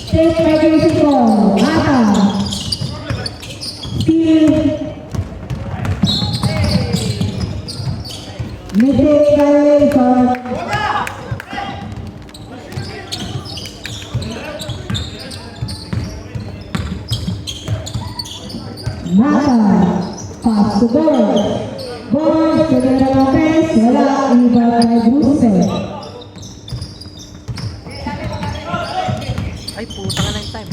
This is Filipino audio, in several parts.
State Federation Ball, Mata. Steve. Mistake violation. Mata. Pass to ball. Ball, General Lopez, wala, iba kay Bruce. Ay, puta ka na yung time.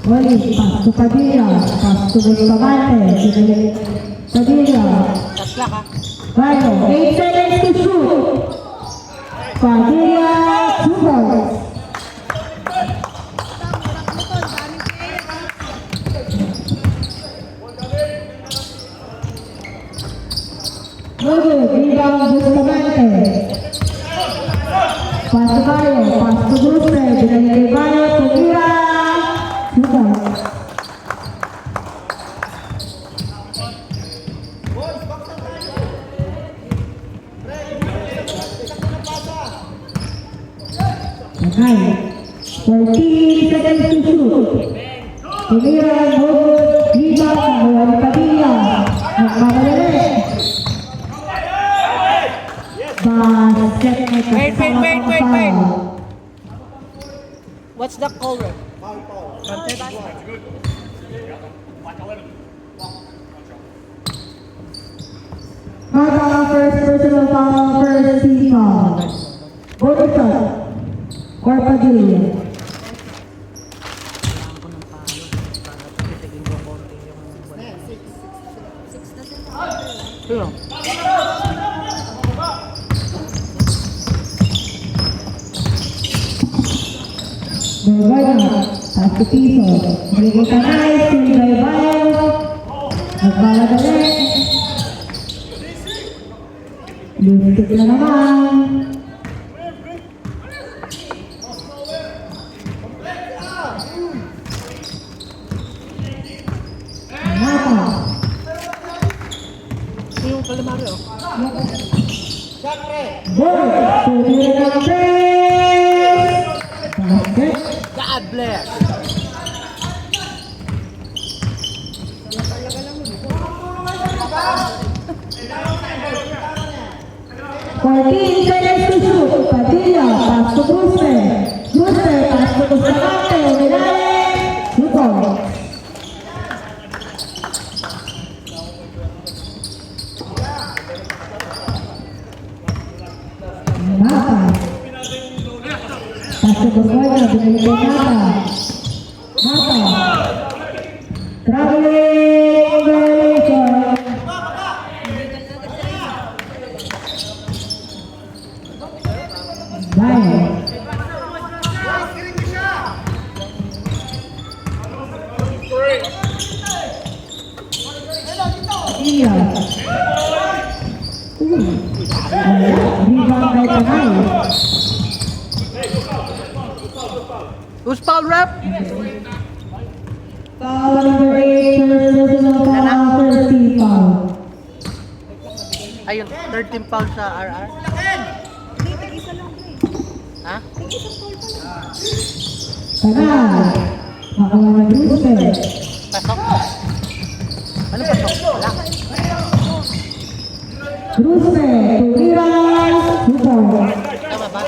Wali, pass to Padilla, pass to Bustamante, Padilla, Tatla ka. Bayo, 8 seconds to shoot. Padilla, 2 balls. Good, rebound Bustamante. Pass to Bayo, pass to Bruce, binigay kay Bayo, tumira. 2 balls. Okay. 14 seconds to shoot. Tumira, good, rebound, Juan Padilla. Nagmamadali. Basket na Wait. What's the call, ref? Mata, first personal foul, first team foul. Bonus shot. Or Padilla. Kailangan ko ng palo para titigin ko konti yung balik. Pero, Bergana, pass to Piso. Bigay ka na, steal by Bayo. Nagmamadali. Lipstick na naman. Mata. ito yung kalimari, oh. Ball. Tumira ng base. Basket. God bless! 14 seconds to shoot. Padilla, pass to Bruce. Bruce, pass to Bustamante. Minale. 2 balls. Mata. Pass to Borgoña. Binigay kay Mata. Mata. Traveling violation. Bayo. Iya. Rebound kay Tanay. Who's foul, ref? Foul number 8, personal foul, first team foul. Ayun, 13 foul sa RR. Ha? Tanay. Makuha ng Bruce. Pasok? Ano pasok? Wala. Bruce, tumira. 2 balls. Tama ba?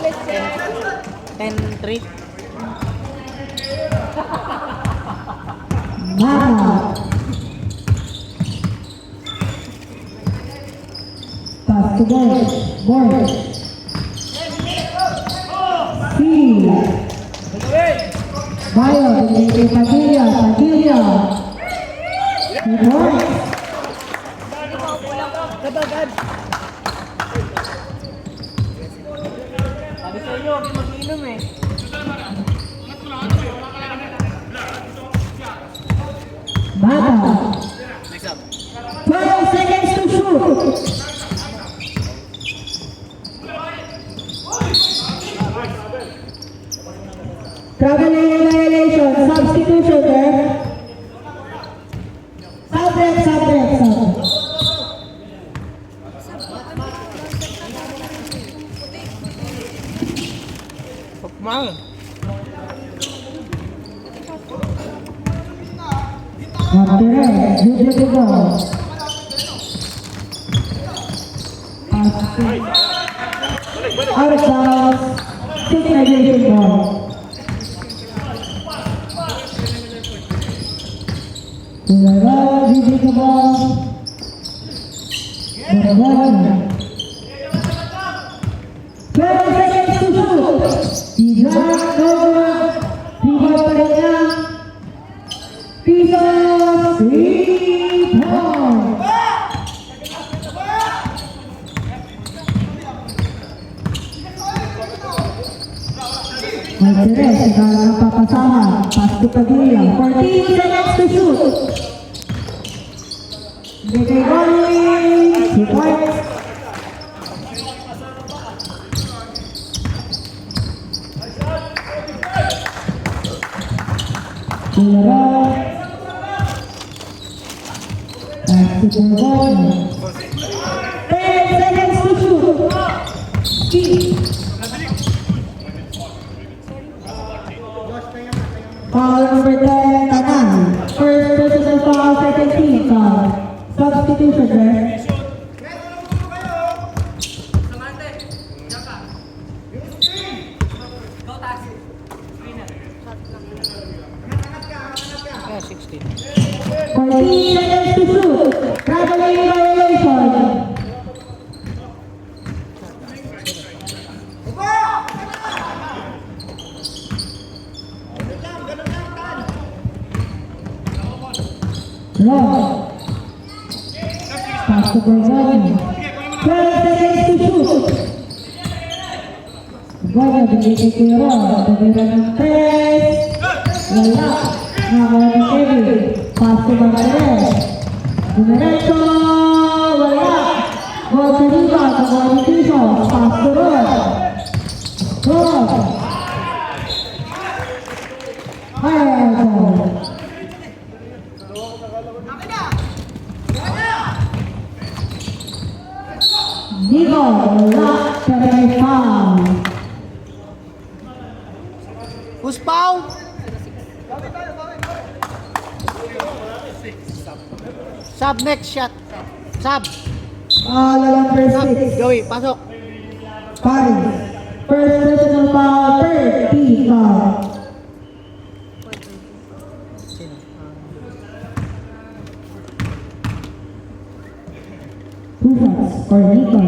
10-3? Mata. Pass to Borg. Borg. Steal. Bayo, binigay kay Padilla. Padilla. Si Borg. Sabi sa inyo, huwag mag-inom eh. Mata. 12 seconds to shoot. Traveling violation. Substitution, sir. Sub. Mahal. Martinez, good to go. Out of bounds, signature ball. Tulala, good to go. Borgona. 12 seconds to shoot. Tiga, dua, tiga pada Piso 3 points. Martinez, sekarang papasahan. Pas to Padilla. 14 seconds to shoot. Bigay going. 2 points. Tulala. Pas to Borgona. 10 seconds to shoot. Foul number 10, Tanan. First personal foul, second team foul. Substitution, ref. Yeah, 16. 14 seconds to shoot. Traveling violation. Long. Pass to Borgona. 12 seconds to shoot. Borgona bigay kay Kuya. Tumira ng 3. Wala. Nakakuha ng Kevin. Pass to Martinez. Diretso. Wala. Ball sa Riva. Nakuha ni Piso. Pass to Rod. Rod. Fire ball. Nico, wala. Pero may foul. Who's foul? Sub next shot. Sub. Number 6. Joey, pasok. Paris. First personal foul, third team foul. Sino? Two shots for Nico.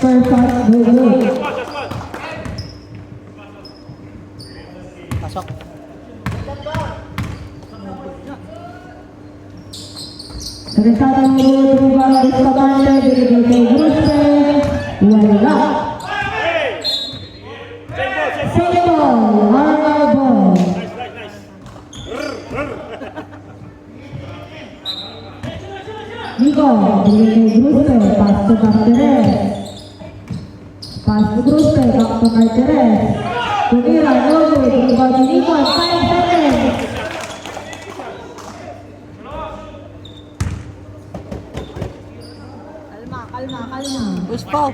First shot, no good. Pasok. Regresado ng gol, tumibang Bustamante, binigay kay Gruste. Wala. Single, Arnold ball. Nico, binigay kay Gruste, pass to Martinez. Pass to Gruste, back to Martinez. Tumira, no good, tumibang ni Nico, 5 seconds. Who's foul?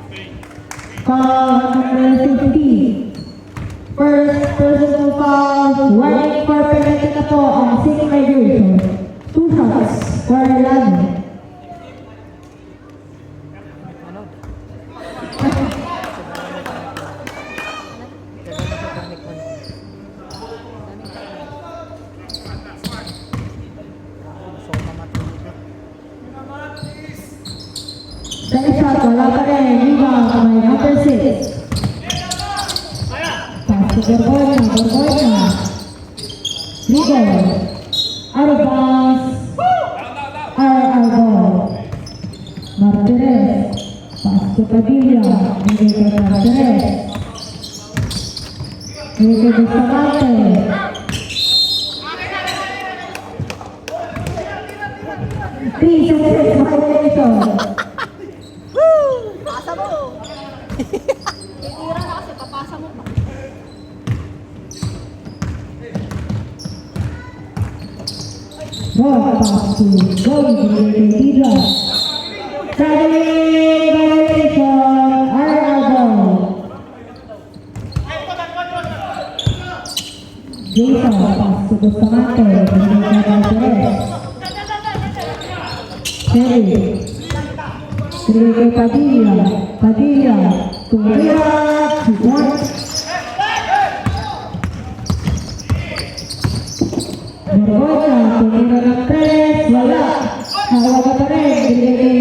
Foul number 50. First personal foul, warning for penalty na po ang signature. 2 shots for Lano. Second shot, wala pa rin. Rebound, may number 6. Pass to Borgona. Rebound. Out of bounds. RR ball. Martinez. Pass to Padilla. Bigay kay Martinez. Bigay kay Bustamante. Three seconds violation. Pasa mo. Titira na kasi papasa mo pa. Ball pass to Joey, bigay kay Tila. Traveling violation, RR ball. Jason, pass to Bustamante, binigay kay Perez. Cherry. Binigay kay Padilla. Padilla. Tumira. Support. Borgonya. Tumira ng 3. Wala. Hawag pa rin. Binigay kay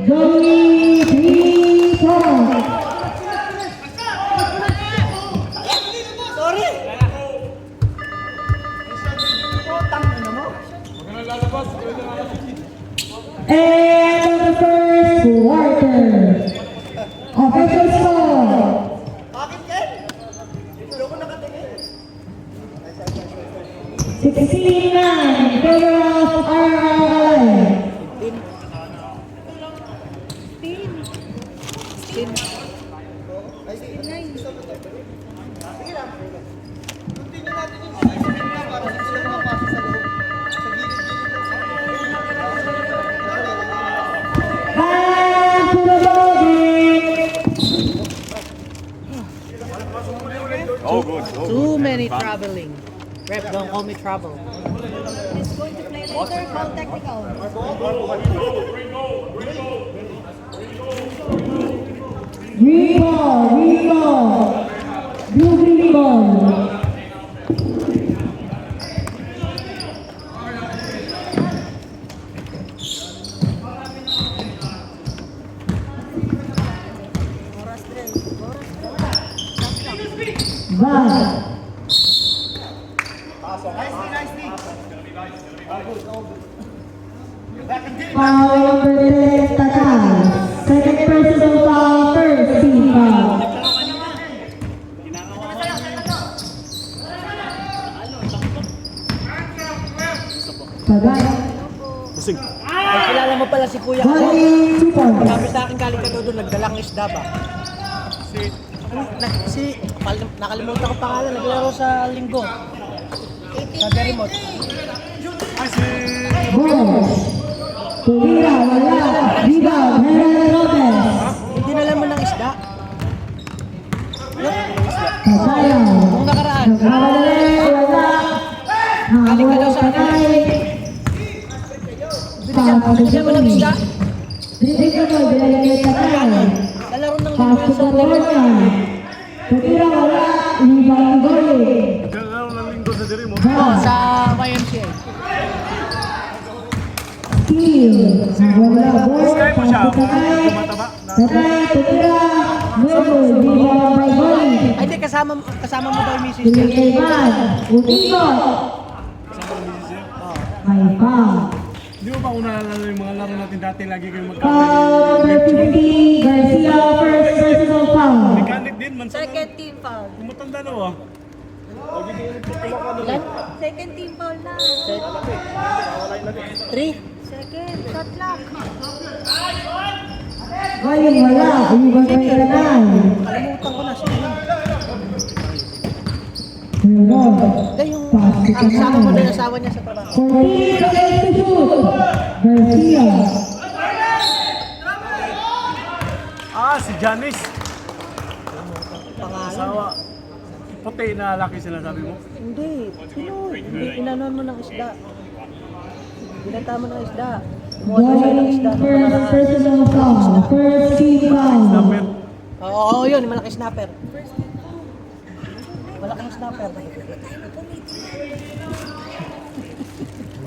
Joey Dizon. And the first quarter. Official score. 16-9 in favor of RRI. 5 to the bogey. Too many traveling. Rep, don't call me trouble. He's going to play later, call technical. Green ball, green ball. Blue green ball. Bye. Foul number 10, Tagal. Second personal foul, first team foul. Tagal. Ay, kilala mo pala si Kuya ako. Volley, 2 points. Sabi sa akin galing ka doon, nagdalang isda ba? Nakalimutan ko pangalan, naglaro sa linggo. Sa Derimot. Balls. Tumira, wala. Rebound, Hernan Lopez. Hindi na mo ng isda. Kasayaw. Nung nakaraan. Nagmamadali, wala. Habol ang Panay. Binigyan mo ng isda. Binigyan mo, binigyan kay Panay. Lalaro ng linggo Pass yun to sa Derimot. Borgonya. Tumira, wala. Rebound, goalie. Naglalaro ng linggo sa diri mo. Oh, Ball. sa YMCA. Steal. Wala, ball. Sky mo siya. Pass to Panay. Tumataba. Panay, tumira. Nuevo, rebound by goalie. Ay, di, kasama mo daw yung misis niya. Binigay man. Umikot. May foul. Di mo ba kung naalala yung mga laro natin dati lagi kayong Foul number 50, Garcia, first personal foul. Mechanic din, man sa Second team foul. matanda na ah. Ilan? Second team foul na. 3? Second, shot clock. Galing wala, ibang may kanay. Kalimutan ko na siya. Hernan, Hindi, yung pass to kasama mo na Panay. yung asawa niya sa trabaho. 14 seconds to shoot. Garcia, Si Janice. Pangalan. Asawa. Puti na laki sila sabi mo. Hindi. Pinoy. Inanon mo ng isda. Binanta mo ng isda. Kumuha daw siya ng galing isda. first personal foul, first team foul. Snapper. Oo, yun. Yung malaki snapper. Malaking snapper.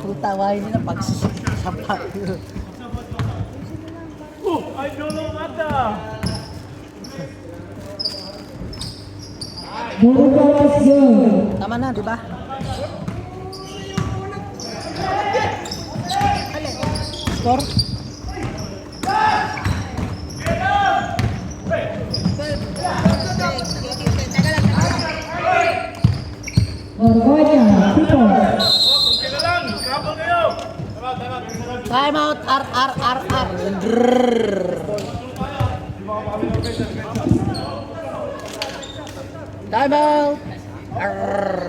Kung tawain nila pag sapat. I don't know what the. Burukas good. Tama na, di ba? Score? Borgonya, 2 points. Time out. R. Drrrr. Time out. Arr.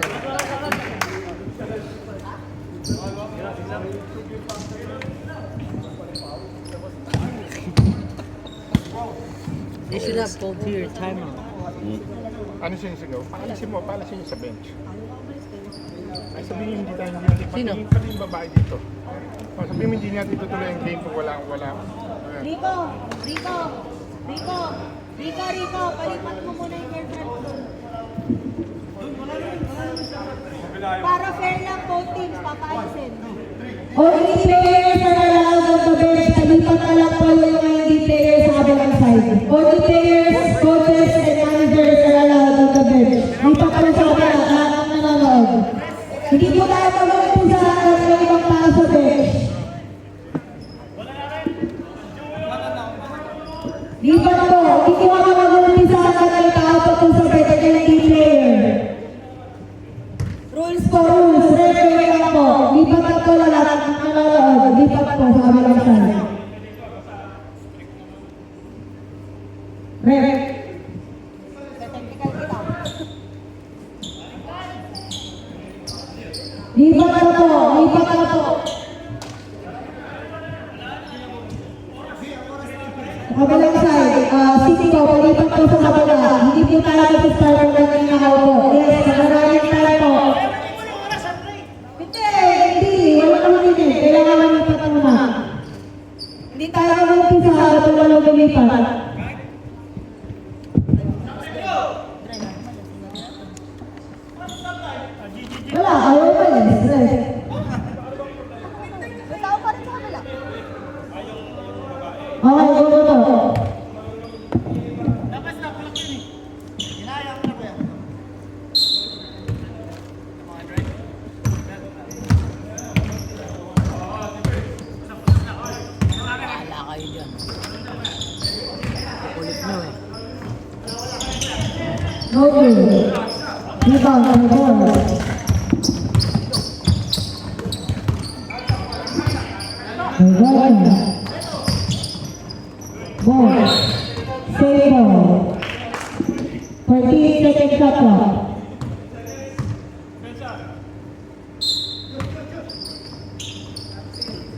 They should have told here time out. Ano siya yung sigaw? Paalisin mo sa bench. Ay sabihin hindi tayo hindi. Sino? Pati yung babae dito. O, sabihin hindi natin tutuloy ang game pag wala. Rico! Rico! Rico! Rico, Rico! Palipat mo muna yung girlfriend mo doon. Para fair lang both teams, papaalisin. Only players are allowed on the bench. Nalipat na lang po yung mga hindi players sa kabilang side. Only players, coaches, and managers are allowed on the bench. Lipat ka lang sa kabilang lahat ng nanonood. Hindi po tayo mag-umpisa ng mga ibang tao sa bench. Lipat po. Hindi po ako mag-umpisa ng mga tao pagkong sa bench ng hindi player. Rules po, rules. Referee lang po. Lipat na po lahat ng nanonood. Lipat po sa kabilang side. Ref. Technical kita. Lipat na po. Lipat na po. Sa kabilang side, City po, palipat po sa kabila. Hindi po tayo mag-start ng ganyan na po. Yes, nag-running time po. Hindi. Wala naman din eh. Kailangan malipat muna. Hindi tayo mag-umpisa at wala lumipat. Wala, ayaw pa yan. Ref. May tao pa rin sa kabila. Okay, go po. Wala kayo dyan. Kulit nyo eh. No good. Rebound on the ball. Rebound. Ball. Save ball. 48 seconds shot clock.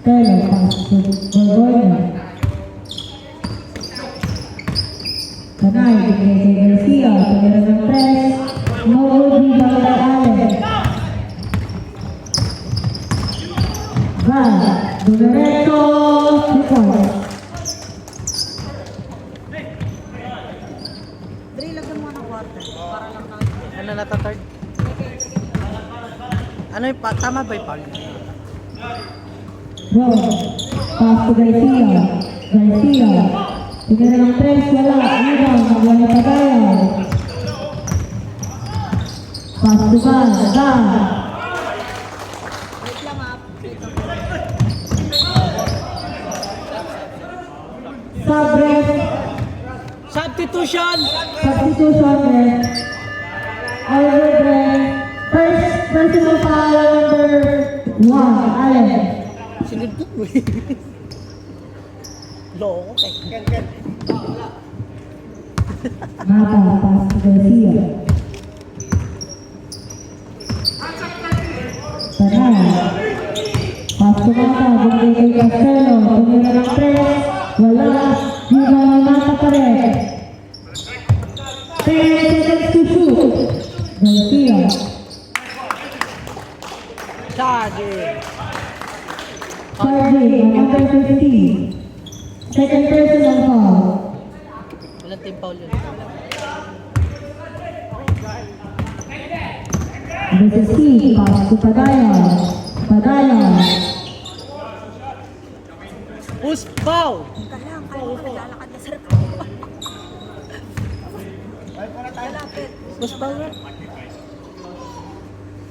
Taylor pass to Borgoña. Kanay, bigay kay Garcia. Pagkira ng press. No good rebound by Allen. Van. Dumiretso. Report. Dre, lagyan mo ng quarter. Para lang nakikita. Ano na third? Ano yung tama ba yung foul? Roll. Pass to Garcia. Garcia. Pagkira ng press. Wala. Rebound. Magwala Pagayan. Pass to Van. Van. Wait lang ha. Sub-ref. Substitution! Substitution ref. Over ref. First personal foul number 1. Allen. Sinunod mo eh. Loko kay. Mata. Pass to Garcia. Tanay. Pass to Mata. Bumili kay Castelo. Tumira ng press. Wala. Rebound ng Mata pa rin. 10 seconds to shoot. Garcia. Charging! Charging. Number 15. Second personal foul. Walang team foul yun. This is C. Pass to Pagayan. Pagayan. Push foul! Kaya naglalakad na sarap. Malapit. Push foul na.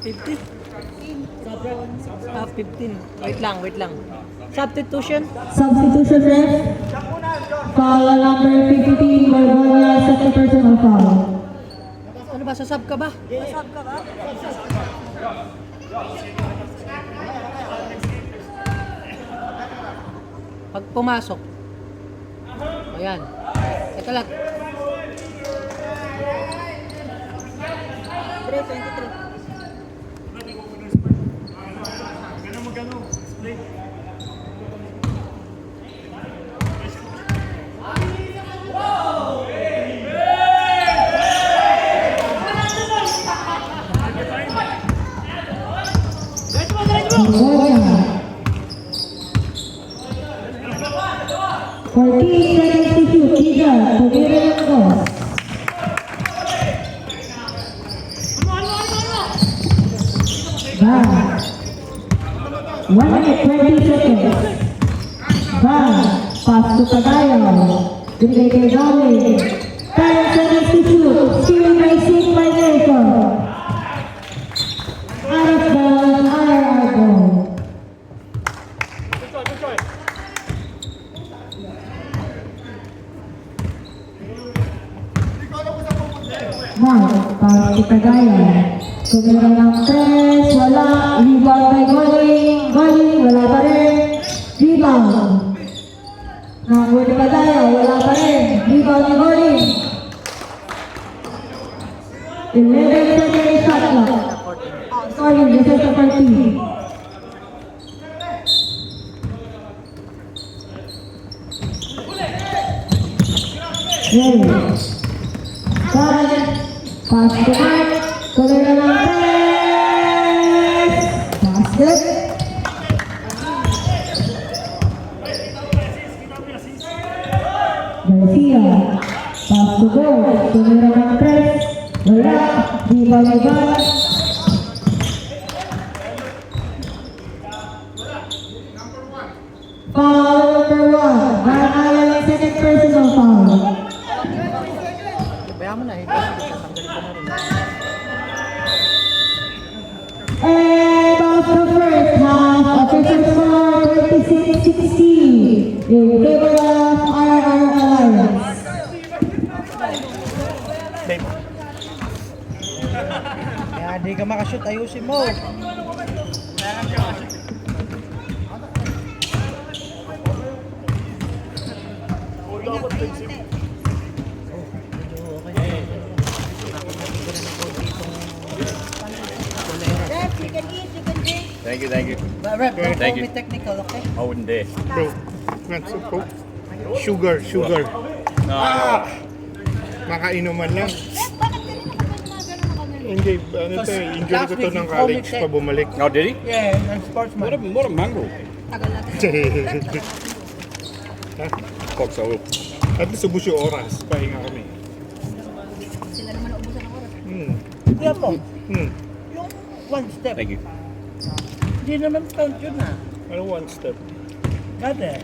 50? 15. Wait lang. Substitution? Substitution ref. Foul number 15. Borgoña. Second personal foul. Ano ba? Sasab ka ba? Masab ka ba? Pag pumasok. Ayan. Teka lang. Dre, 23. 1 minute, 20 seconds. Van, pass to Pagayo. Binigay kay Dolly. 10 seconds to shoot. Stealing by 6 violation. Out of bounds, RR goal. Mark, para kay Pagayo. Tumira ng press, wala. Rebound by Goling. Goling, wala pa rin. Rebound. Nakakuha ni Pagayo, wala pa rin. Rebound ni Goling. 11 seconds shot clock. Sorry, this is the 13. Ready. Pass to Mark. Tumira ng press. Basket. Garcia. Pass to goal. Tumira ng press. Wala. Rebound ni Van. Foul number 1. Van Allen, second personal foul. Kaya mo na eh. Kasi tatanggalin ko na rin. And off the first half, official score 26-60 in favor of RR Alliance. Kaya di ka makashoot, ayusin mo. Ref, you can eat, you can drink. Thank you, thank you. Rep, don't Thank call me you. technical, okay? I wouldn't dare. Bro, that's so cool. Sugar, sugar. No, Makainuman lang. Ref, bakit ka naman gumagano na kami? Hindi, ano to eh, injury ko to ng college pa bumalik. no, did he? Yeah, I'm sportsman. What a mongrel. Tagal natin. Fox, I will. At least ubus yung oras, pahinga kami. Sila naman naubusan ng oras. Kaya po, Hmm. yung one step, Thank you. hindi naman count yun na. Ano one step? Kada.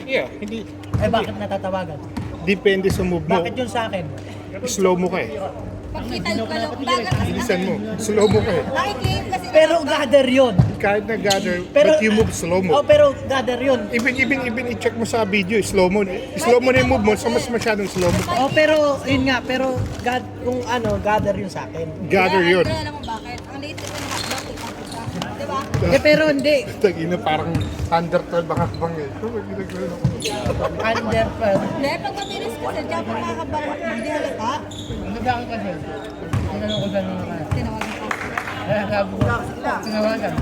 Yeah, hindi. Eh bakit natatawagan? Depende sa move mo. Bakit yun sa akin? Slow mo ka eh. Pagkita yung kalong bagal kasi Bilisan mo. Slow mo ka eh. nakiklaim kasi Pero gather yun. Kahit na gather, Pero- but you move slow mo. Oh, pero gather yun. Even i-check mo sa video, slow mo. Slow mo na yung move mo, so mas masyadong slow mo. Oh, pero yun nga, pero kung ano, gather yun sa akin. Gather yun. Kaya alam mo bakit? Ang liit ito ng hotdog, kita. Diba? Eh pero hindi. Tag-ina parang under 12 bang habang eh. Under first. Hindi, pag mabilis kasi, diyan pa nakakabalak. Hindi halata. Nagdaan kasi. Tinanong ko sa nung Tinawagan ko. kaya sabi ko, tinawagan.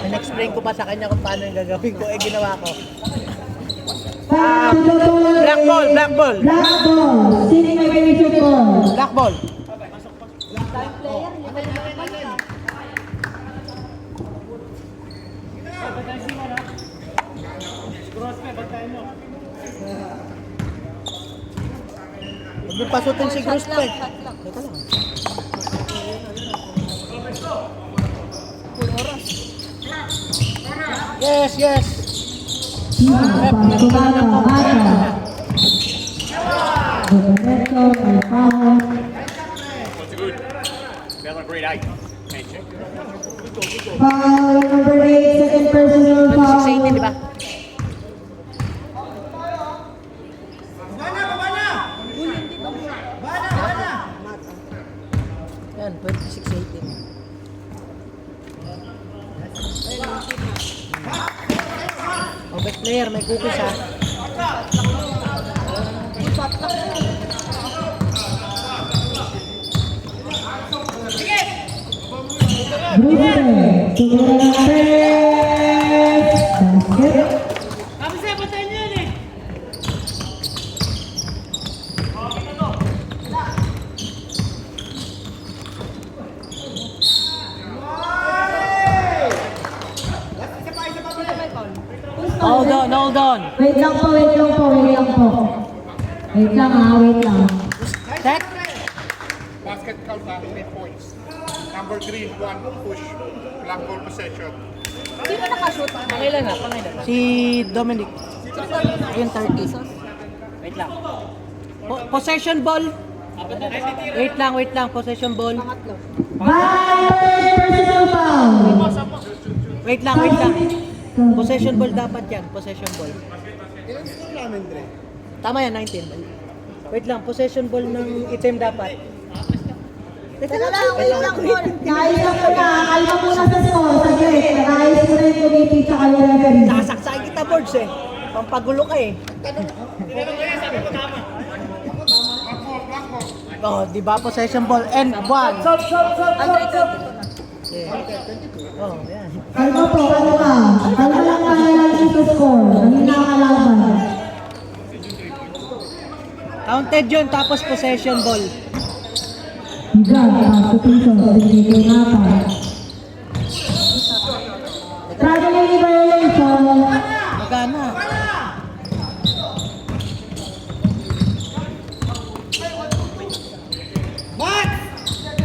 In-explain ko pa sa kanya kung paano yung gagawin ko, eh ginawa ko. Foul to the ball. Black ball, black ball. Black ball. Sitting violation ball. Black ball. Time player, hindi ba yung nakabalik ah? Huwag mo pasutin si Cruz pa eh. Shot lang. Teka lang. Full oras. Yes, yes. Para to Bata. Bata. Roberto, may foul. What's it good? Felt like grade 8. Can't check. Foul number 8, second personal foul. 680, di ba? Yan, 26-18. Oh, best player, may cookies ha. Bruce, tumira ng press. Basket. Hold on, hold on. Wait lang po, wait lang po, wait lang po. Wait lang ha, wait lang. Check. Basket count 3 points. Number 3, 1 push. Black ball possession. Sino nakashoot? Pangilan na. Si Dominic. Ayun, 30. Wait lang. Possession ball. Wait lang. Possession ball. Personal foul. Wait lang. Possession ball dapat yan. Possession ball. Tama yan, 19. Wait lang, possession ball ng itim dapat. Teka lang, wait lang. Naayos ko na. Kalma muna sa score. Saglit. Naayos ko na yung committee tsaka yung referee. Sasaksakin kita, boards eh. Pampagulo ka eh. Oh, di ba possession ball and 1. Andre, 22 na. Oh, yan. Kalma po, kalma. Kalma lang kaya natin sa score. Ang nakakalaban. Counted yun, tapos possession ball. Higan, paso piso. Pinigay natin. Traveling violation. Magana.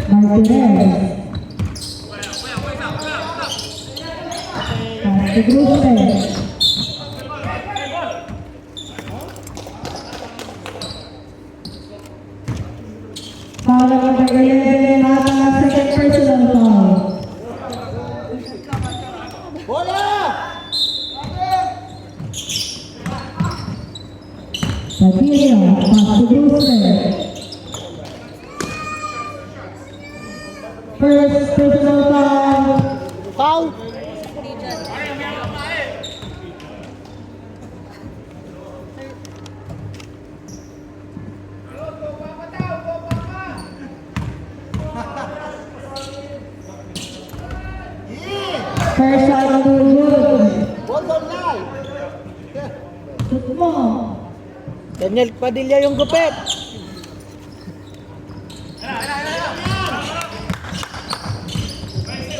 Martinez. Paso Bruce. Foul number 11, Mata, second personal foul. Padilla, pass to Brewster. First personal foul. Foul. First shot on the wood. Shoot mo. Daniel Padilla yung gupit.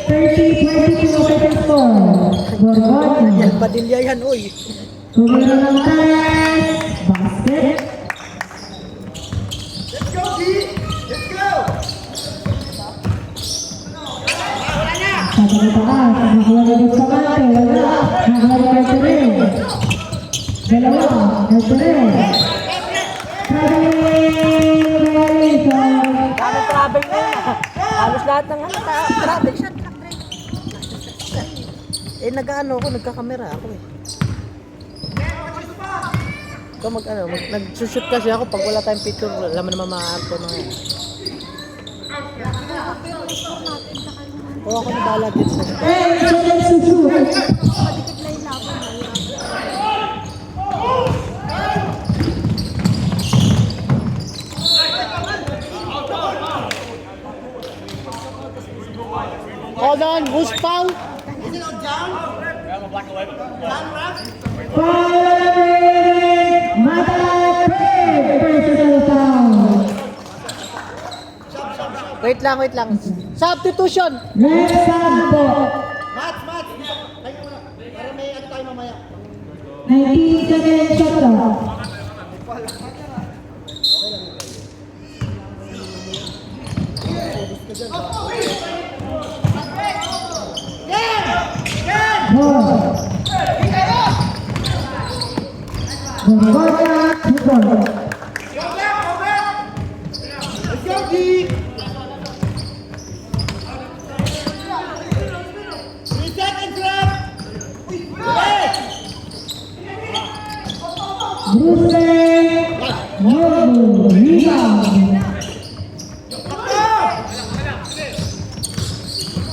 Second score. Gorgon. Daniel Padilla yan, uy. Tumira ng test. Basket. Sabi ng taas. Nakalagay ng kamante. Wala. Nakalagay ng rin. Dalawa. Rin. Traveling violation. Ano travel na yun? Halos lahat ng travel shot. Eh, nag-ano ako, nagkakamera ako eh. Ikaw nag-shoot kasi ako pag wala tayong picture, alam mo naman makaarto na yun. Oo, ako nabala dito sa Challenge to shoot. Madikit na yung laban. Hold on, who's foul? Foul. Mata, personal foul. Wait lang. Substitution! Red Sampo. 19 seconds shot clock.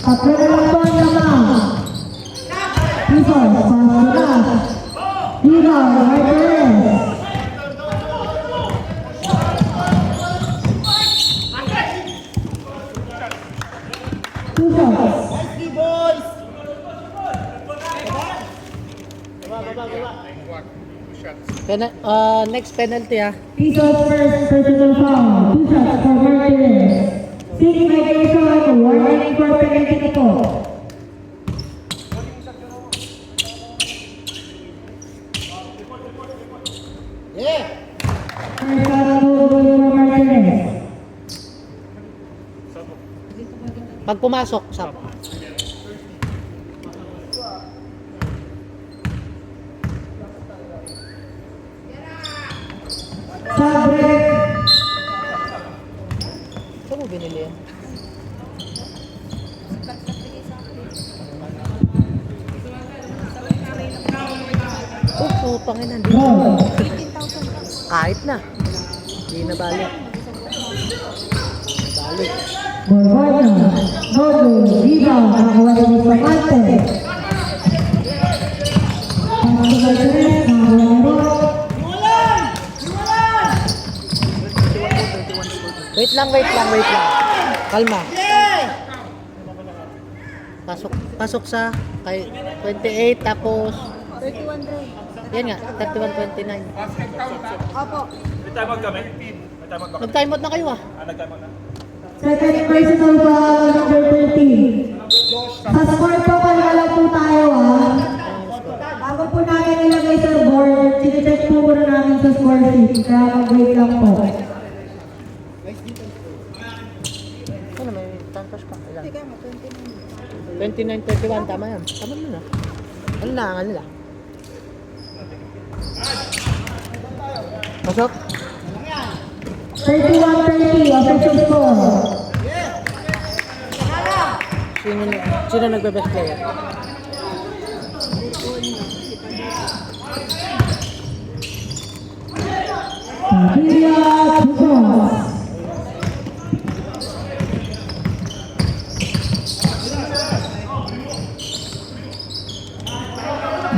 Tatlo na lang po ang naman. Rizal, Pasunas. Rizal, Martinez. Two shots. Next penalty ah. Rizal first personal foul. Two shots for Martinez. Six migration, warning for penalty na po. First shot for Martinez. Pag pumasok, sap. Putang ina. Ball. 15,000. Kahit na. Hindi na balik. Balik. Borgona. Bodo. Rebound. Nakakuha ni Bustamante. Pass to Martinez. Nakakuha ni Roy. Wait lang, wait lang, wait lang. Kalma. Pasok sa kay 28 tapos 31 Dre. yan nga, 31-29. Opo. May time out kami. May time out ba? Nag-time out na kayo ah. Nag-time out na. Second personal foul, number 13. Sa score po, kalala po tayo Bago po namin ilagay sa board, sinicheck po muna namin sa score sheet. Kaya mag-wait lang po. Ano, may tantos ka. Ilan? Sige mo, 29. 29-31, tama yan. Tama mo na. Ano na, ano lang. Pasok. 31-30, official score. Sino nagbe-best player? Padilla Chugos.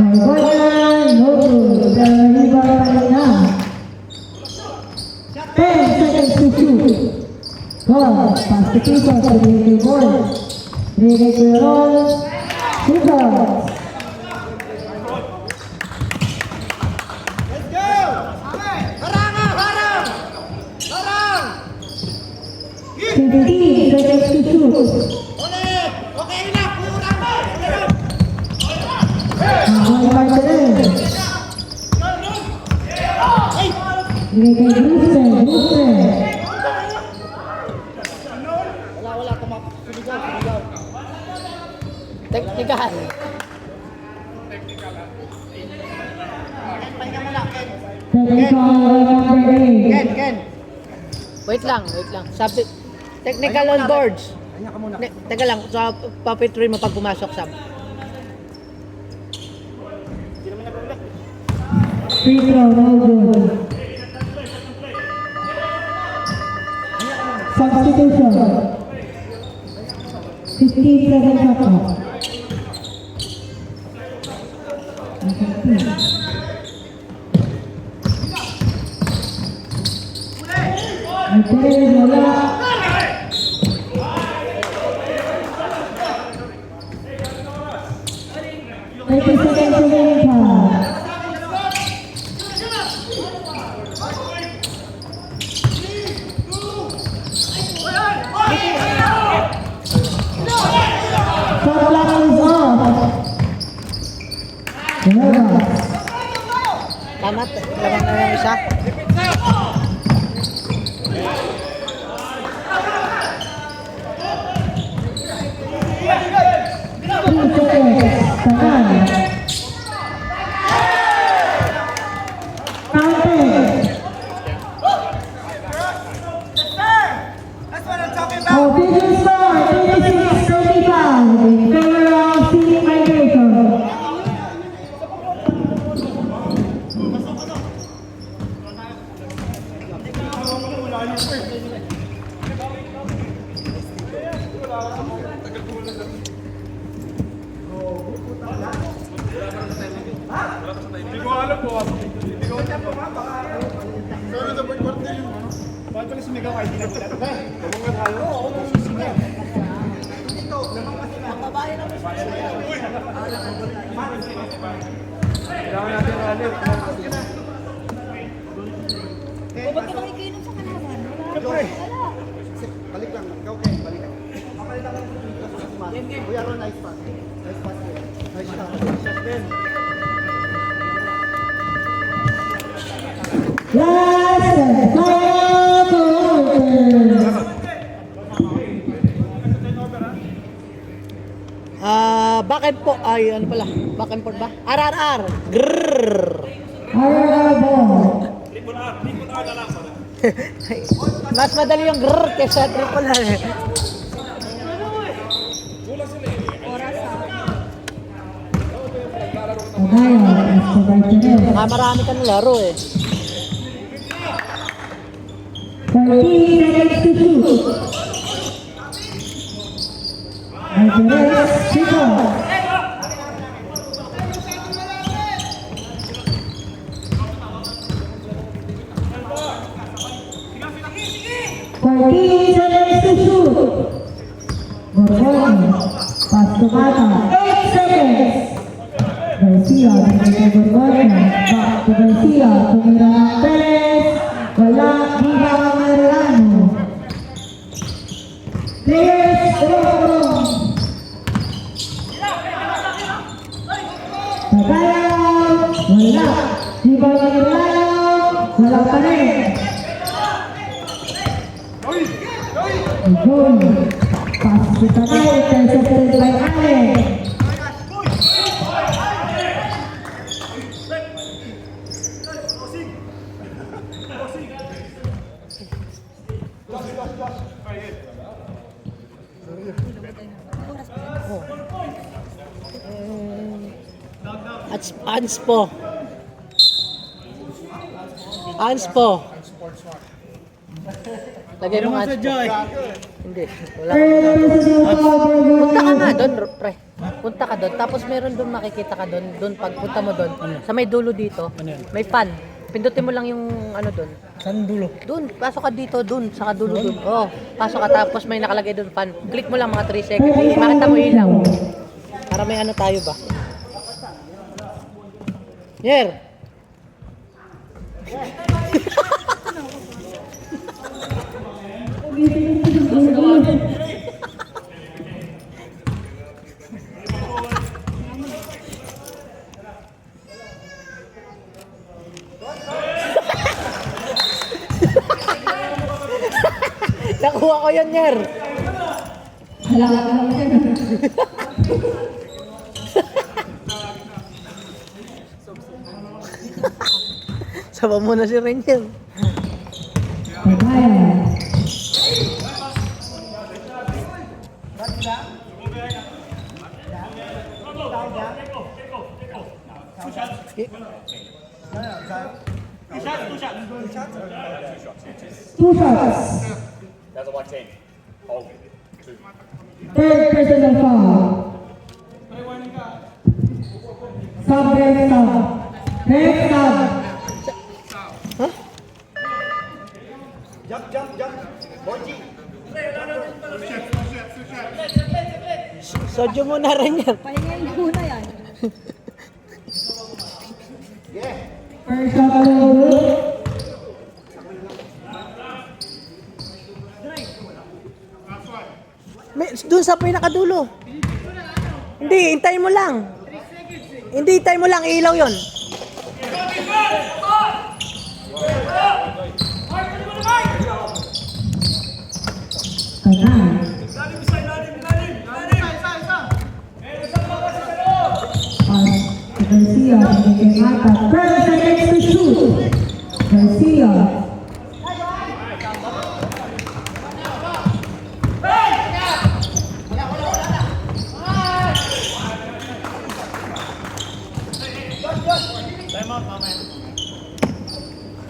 Borgona, Noto, Deriva Palina. 10 seconds to shoot. Ball, pass to Pico, to the board. Rene Cueron, Chugos. Fifteen seconds to shoot. Manuel Martinez. Binigay kay Brewster. Teknikal. Second foul, number 8. Ken. Wait lang. Sabi, technical on boards. Teka lang, sa puppetry mo pag pumasok, Sam. Free throw, no good. Substitution. 15 seconds shot clock. Martinez, wala. Thirty seconds remaining time. Shot clock is off. Wala. Tama, lamang na yung isa. Official score, 36-35 in favor of City Migration. Hindi ko alam po. Hindi ko alam po. Sorry sa board quarter yun. Bakit pala sumigaw kayo? Hindi na pala. Kumunga tayo. Oo, susigaw. Kailangan natin rally. O, ba't ka nakikinom sa kalaban? Siyempre. Wala. Balik lang, ikaw kayo, balik lang. Makalit lang yung Kuya Ron, nice pass. Nice pass yun. Nice shot. Nice shot din. Last and final quarter. Back and forth, ay ano pala, back and forth ba? RRR. Grrrr. RRR ball. Mas madali yung grrrr kaysa triple R. Escobar Perez. Marami ka na laro eh. 14 seconds to shoot. Perez, Chico. Seconds to shoot. Gorgon, pass to Mata, 8 seconds. Garcia, tumira Gorgon, back to Garcia, tumira ng Perez, wala, Viva Marilano. Players, wrong. Tagayaw, wala, Viva Marilano, wala pa rin. Goal. Pass to Tagay, intercepted by Allen. Anspo. Lagay mo Anspo. Hindi. Wala. Punta ka nga doon, pre. Punta ka doon. Tapos meron doon makikita ka doon. Doon pag punta mo doon. Sa may dulo dito. May fan. Pindutin mo lang yung ano doon. Saan dulo? Doon. Pasok ka dito. Doon. Saka dulo doon. Oo. Pasok ka tapos may nakalagay doon fan. Click mo lang mga 3 seconds. Makita mo ilaw. Para may ano tayo ba. Yer! Nakuha ko yun, Yer! Saba mo na si Ranger. Tagay. Two shots. That's a 110. Hold. 2. Third personal foul. Sub, red sub. Red sub. Jump. Boji. Sodyo mo na, Ranger. Pahingayin ko muna yan. First shot alone. Doon sa pinakadulo. Hindi, hintayin mo lang. Hindi, hintayin mo lang. Ilaw yon. Tagay. Garcia, bigay Mata. 12 seconds to shoot. Garcia.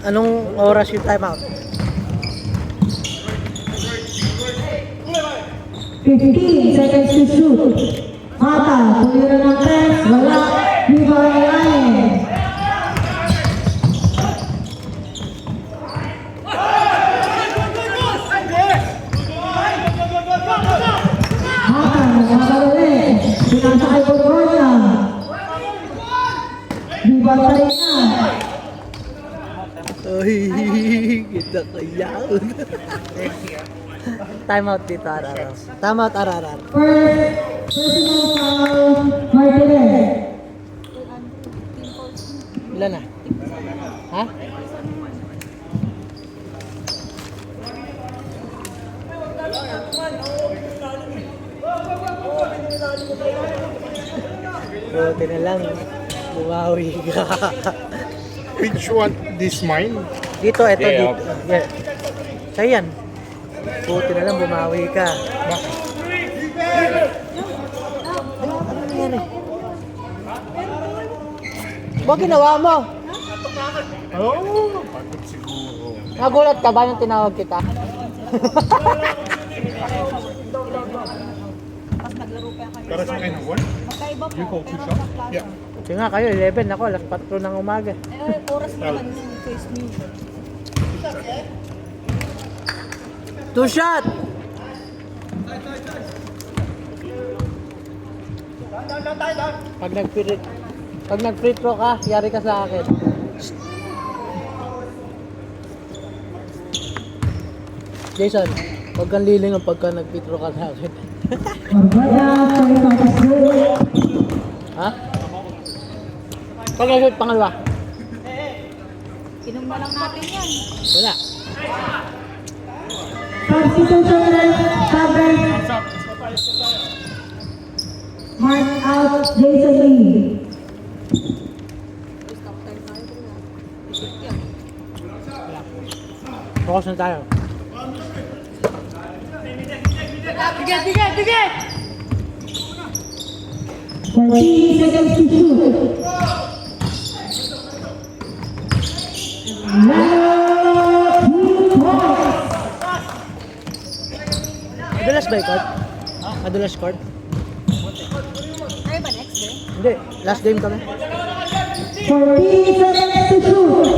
Anong oras yung timeout? 15 seconds to shoot. Mata, tumira ng press, wala. Viva Allen. Mata, nagkakawali. Pinasakay ko Gorgon. Viva Allen. Ay, kita kaya. Timeout dito, Ararar. Timeout, Ararar. First personal foul, Martinez. Ilan na? Ha? Buti na lang. Bumawi ka. Which one? This mine? Dito, eto Yeah, dito. Yeah. Sa'yo yan. Buti na lang bumawi ka. Ano nangyari? Ba ginawa mo? Oh, pagod siguro. Nagulat ka ba nung tinawag kita? Mas naglaro pa kayo. Para sa akin, one? Magkaiba po. You call two Pero shot? sa klase. Yeah. Sige nga kayo, 11 ako, alas 4 ng umaga. Oras naman yung face niyo. 2 shot! Pag nag-free throw ka, yari ka sa akin. Jason, huwag kang lilingon pagka nag-free throw ka sa akin. Barbara, Pagkakaslo. Ha? Pag nag-shoot pangalawa, Inom na lang natin yan. wala. Substitution cover. Mark out Jason Lee. Focus na tayo. Tigil, tigil, tigil! 14 seconds to shoot. Lalo, 2 points. Madulas ba yung court? Madulas court? Kayo ba next game? Hindi, last game kami. 14 seconds to shoot.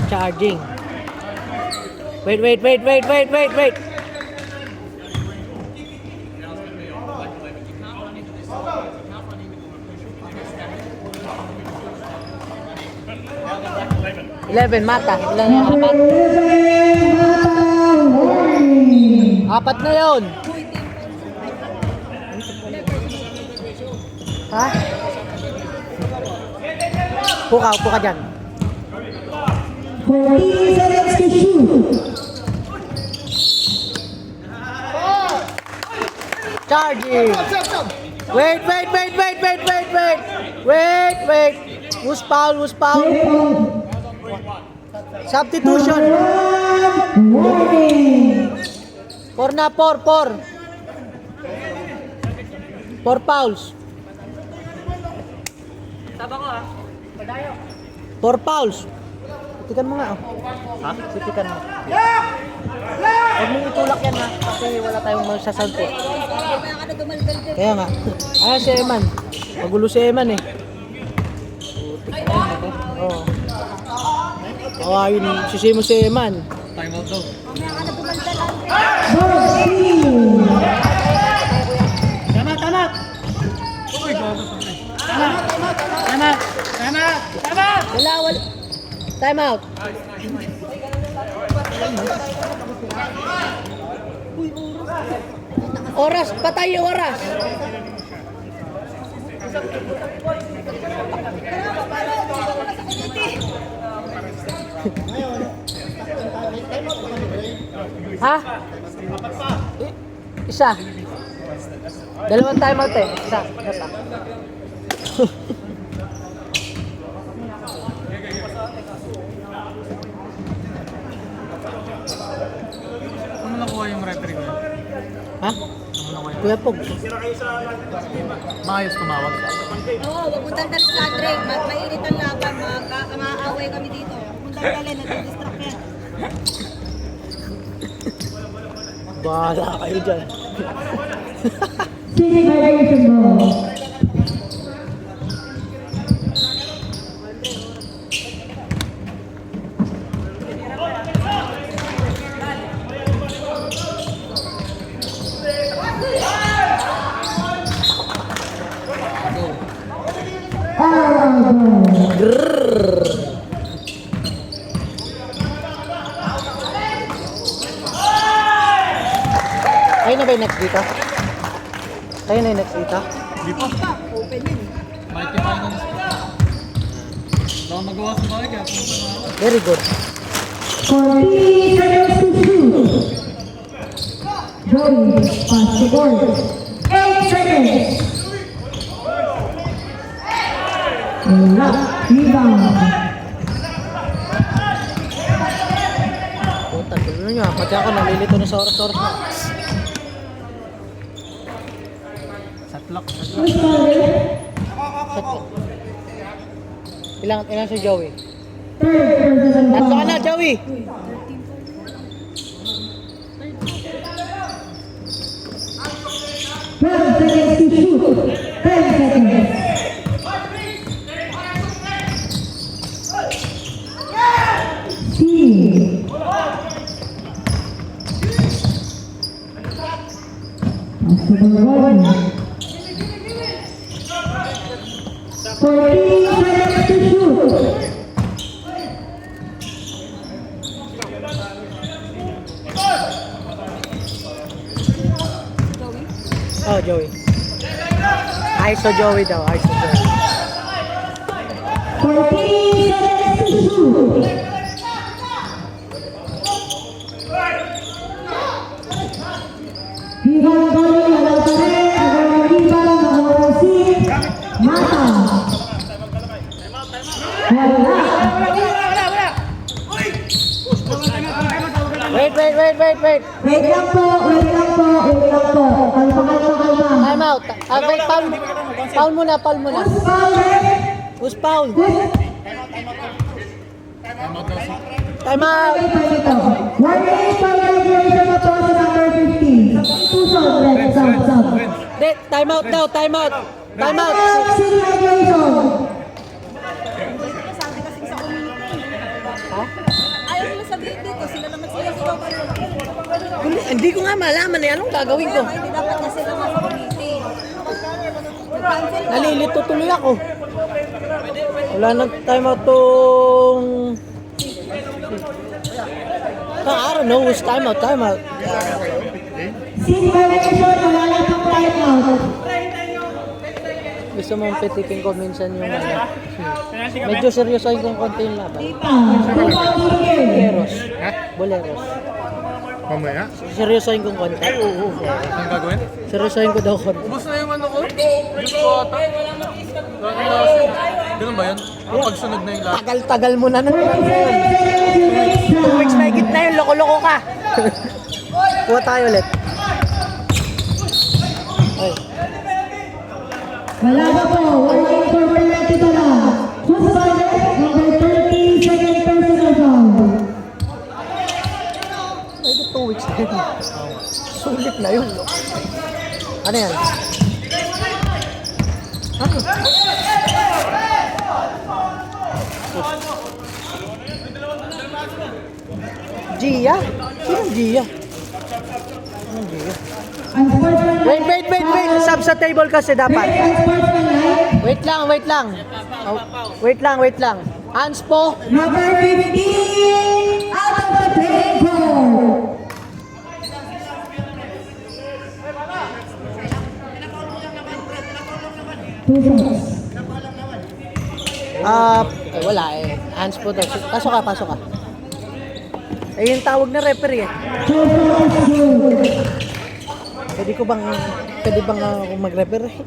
Charging. Wait. Eleven, mata. Ilan yung apat? 11, Mata, warning. Apat na yun. Ha? Upo ka dyan. 14 seconds to shoot. Charging. Wait. Who's foul? Substitution. Warning. 4 na, 4. 4 fouls. 4 fouls. Sitikan mo nga, oh. Ha? Sitikan mo. Huwag mong itulak yan, ha? Kasi wala tayong masasalpo. Kaya nga. Si Eman. Magulo si Eman, eh. Oo. Kawain, sisi mo si Eman. Wala. Time out. Oras, patay yung oras. Ha? Isa. Dalawang time out, eh. Isa. Ano nakuha yung referee ko? Ha? Kuya Pog. Maayos tumawag. Oo, wag mo daldan sa Drake. Mainit ang laban. Maaaway kami dito. Huwag mo daldan, nadidistract yan. Bahala kayo dyan. City violation ball. Kayo na ba yung next dito? Kayo na yung next dito? Hindi pa. Open yun. Mighty Finance. Wala akong magawa sa bahay kaya pumunta na ako. Very good. 40 seconds to shoot. Joey, pass the ball. 8 seconds. Wala. Rebound. Puta, tuloy nyo. Pati ako nalilito na sa oras-oras na. Satlock. Who's calling? Ilan si Joey? Third personal Tatlo ka foul. na, Joey! 12 seconds to shoot. 10 seconds. Steal. Basketball one. 14 seconds to shoot. Oh, Joey. ISO Joey daw, ISO Joey. 14 seconds to shoot. Rebound ball, wala pa rin. Ang rebound, nakuha si Mata. Wala. Wait. Wait lang po. Kalma. Time out. Wait, foul muna. Foul rin. Who's foul? Time out. One minute foul regulation na po sa number 15. Substitution, red, sub. Time out daw, time out. Time out. Sing regulation. Sabi kasing sa community. Ayaw nila sabihin dito, sila naman sila sa Hindi ko nga malaman eh. Anong gagawin ko? Hindi dapat na sila sa community. Cancel ko. Nalilito tuloy ako. Wala nang time out tong... I don't know who's time out. Sing regulation, wala pang time out. Gusto mong petikin ko minsan yung ano. Medyo seryosohin kong konti yung laban. Boleros. Boleros. Mamaya. Seryosohin kong konti. Anong gagawin? Seryosohin ko daw konti. Ubus na yung ano ko. Diyos ko ata. Ganun ba yan? Pagsunod na yung lahat. Tagal-tagal mo na naman yun. 2 weeks na higit na yun. Loko-loko ka. Kuha tayo ulit. Ay. Wala pa po. Warning for penalty na lang. Who's fired? Number 30, second personal foul. Ay, 2 weeks na yun. Sulit na yun. Ano yan? Ano? Gia? Sinong Gia? Sinong Gia? Unsportsmanlike. Wait. Sub sa table kasi dapat. Unsportsmanlike. Wait lang. Oh, wait lang. Hands po. Number 15, out of the playing court. Two shots. Wala eh. Hands po daw. Pasok ka. Eh, yung tawag na referee eh. Two shots. Pwede bang ako mag-referee?